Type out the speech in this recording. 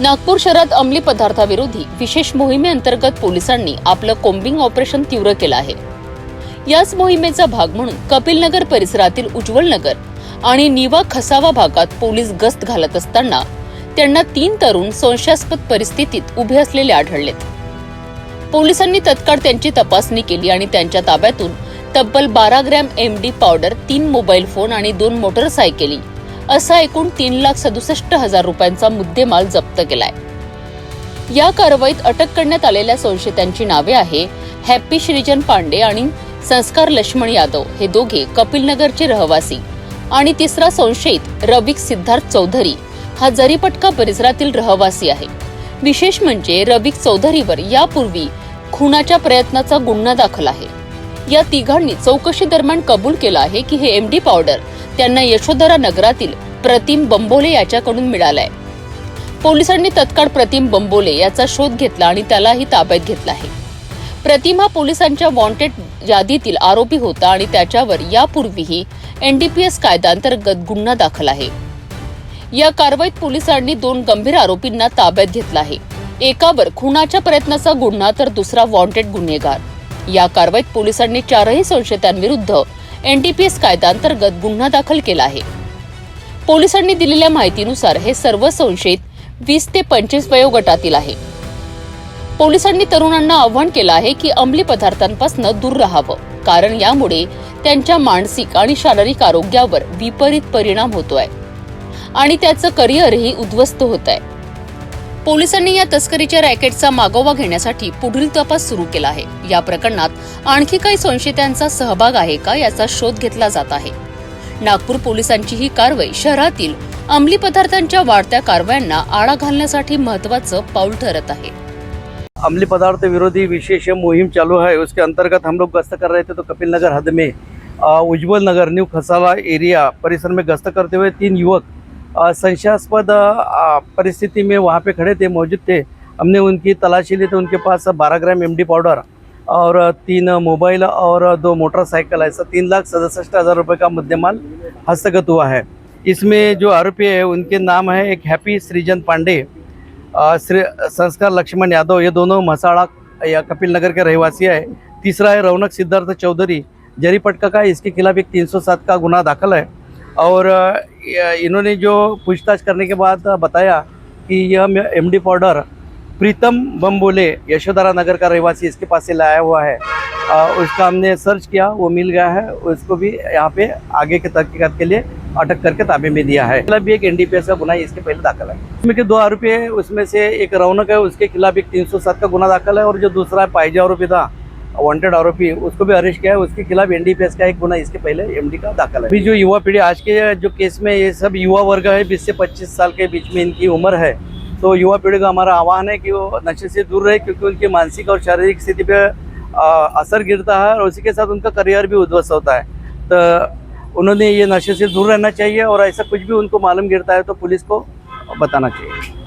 नागपूर शहरात अंमली पदार्थाविरोधी विशेष मोहिमेअंतर्गत पोलिसांनी आपलं कोम्बिंग ऑपरेशन तीव्र केलं आहे। याच मोहिमेचा भाग म्हणून कपिलनगर परिसरातील उज्ज्वल नगर आणि निवा खसावा भागात पोलीस गस्त घालत असताना त्यांना 3 तरुण संशयास्पद परिस्थितीत उभे असलेले आढळलेत। पोलिसांनी तत्काळ त्यांची तपासणी केली आणि त्यांच्या ताब्यातून तब्बल 12 gram MD powder, 3 mobile phone आणि 2 मोटरसायकली असा एकूण 3,67,000 रुपयांचा मुद्देमाल जप्त केलाय। या कारवाईत अटक करण्यात आलेल्या संशयितांची नावे आहे हॅपी श्रीजन पांडे आणि संस्कार लक्ष्मण यादव, हे दोघे कपिलनगरचे रहिवासी, आणि तिसरा संशयित रविक सिद्धार्थ चौधरी हा जरीपटका परिसरातील रहिवासी आहे। विशेष म्हणजे रविक चौधरीवर यापूर्वी खुनाच्या प्रयत्नाचा गुन्हा दाखल आहे। या तिघांनी चौकशी दरम्यान कबूल केलं आहे की हे एमडी पावडर त्यांना यशोधरा नगरातील प्रतिम बंबोले याच्याकडून मिळालाय। पोलिसांनी तत्काळ प्रतिम बंबोले याचा शोध घेतला आणि त्यालाही ताब्यात घेतला आहे। प्रतिम हा पोलिसांच्या वॉन्टेड यादीतील आरोपी होता आणि त्याच्यावर यापूर्वीही एनडीपीएस कायद्याअंतर्गत गुन्हा दाखल आहे। या कारवाईत पोलिसांनी 2 गंभीर आरोपींना ताब्यात घेतला आहे। एकावर खुनाच्या प्रयत्नाचा गुन्हा तर दुसरा वॉन्टेड गुन्हेगार। या कारवाईत पोलिसांनी 4ही संशयितांविरुद्ध एनडीपीएस कायद्याअंतर्गत गुन्हा दाखल केला आहे। पोलिसांनी दिलेल्या माहितीनुसार हे सर्व संशयित 20 ते 25 वयोगटातील आहे। पोलिसांनी तरुणांना आवाहन केलं आहे की अंमली पदार्थांपासून दूर राहावं, कारण यामुळे त्यांच्या मानसिक आणि शारीरिक आरोग्यावर विपरीत परिणाम होतोय आणि त्याचं करिअरही उद्ध्वस्त होत आहे। पोलिसांनी या तस्करीच्या रॅकेटचा मागोवा घेण्यासाठी पुढील तपास सुरू केला आहे। या प्रकरणात आणखी काही संशयितांचा सहभाग आहे का याचा शोध घेतला जात आहे। नागपूर पोलिसांची ही कारवाई शहरातील अंमली पदार्थांच्या वाढत्या कारवायांना आळा घालण्यासाठी महत्त्वाचं पाऊल ठरत आहे। अमली पदार्थ विरोधी विशेष मुहिम चालू है, उसके अंतर्गत हम लोग गश्त कर रहे थे तो कपिल नगर हद में उज्ज्वल नगर न्यू खसावा एरिया परिसर में गश्त करते हुए 3 युवक संशयास्पद परिस्थिति में वहाँ पे खड़े थे, मौजूद थे। हमने उनकी तलाशी ली तो उनके पास 12 ग्राम एमडी पाउडर और 3 मोबाइल और 2 मोटरसाइकिल, ऐसा 3,67,000 रुपये का मुद्देमाल हस्तगत हुआ है। इसमें जो आरोपी है उनके नाम है एक हैप्पी श्रीजन पांडे, संस्कार लक्ष्मण यादव, ये दोनों मसाड़ा या कपिल नगर के रहवासी है। तीसरा है रौनक सिद्धार्थ चौधरी, जरीपटका का, इसके खिलाफ एक 307 का गुना दाखिल है। और इन्होंने जो पूछताछ करने के बाद बताया कि यह एमडी पाउडर प्रीतम बम्बोले यशोधरा नगर का रहवासी इसके पास से लाया हुआ है। उसका हमने सर्च किया, वो मिल गया है। उसको भी यहाँ पे आगे के तहकीकात के लिए अटक करके ताबे में दिया है। मतलब एक एनडीपीएस का गुना इसके पहले दाखिल है। इसमें के 2 आरोपी है, उसमें से एक रौनक है, उसके खिलाफ एक 307 का गुना दाखिल है। और जो दूसरा पाइजा आरोपी था, वांटेड आरोपी, उसको भी अरेस्ट किया है। उसके खिलाफ एनडीपीएस का एक गुना इसके पहले एमडी का दाखिल है। अभी जो युवा पीढ़ी आज के जो केस में ये सब युवा वर्ग है, 20 से 25 साल के बीच में इनकी उम्र है। तो युवा पीढ़ी का हमारा आह्वान है कि वो नशे से दूर रहे, क्योंकि उनकी मानसिक और शारीरिक स्थिति पे असर गिरता है और उसी के साथ उनका करियर भी उद्ध्वस्त होता है। तो उन्होंने ये नशे से दूर रहना चाहिए और ऐसा कुछ भी उनको मालूम गिरता है तो पुलिस को बताना चाहिए।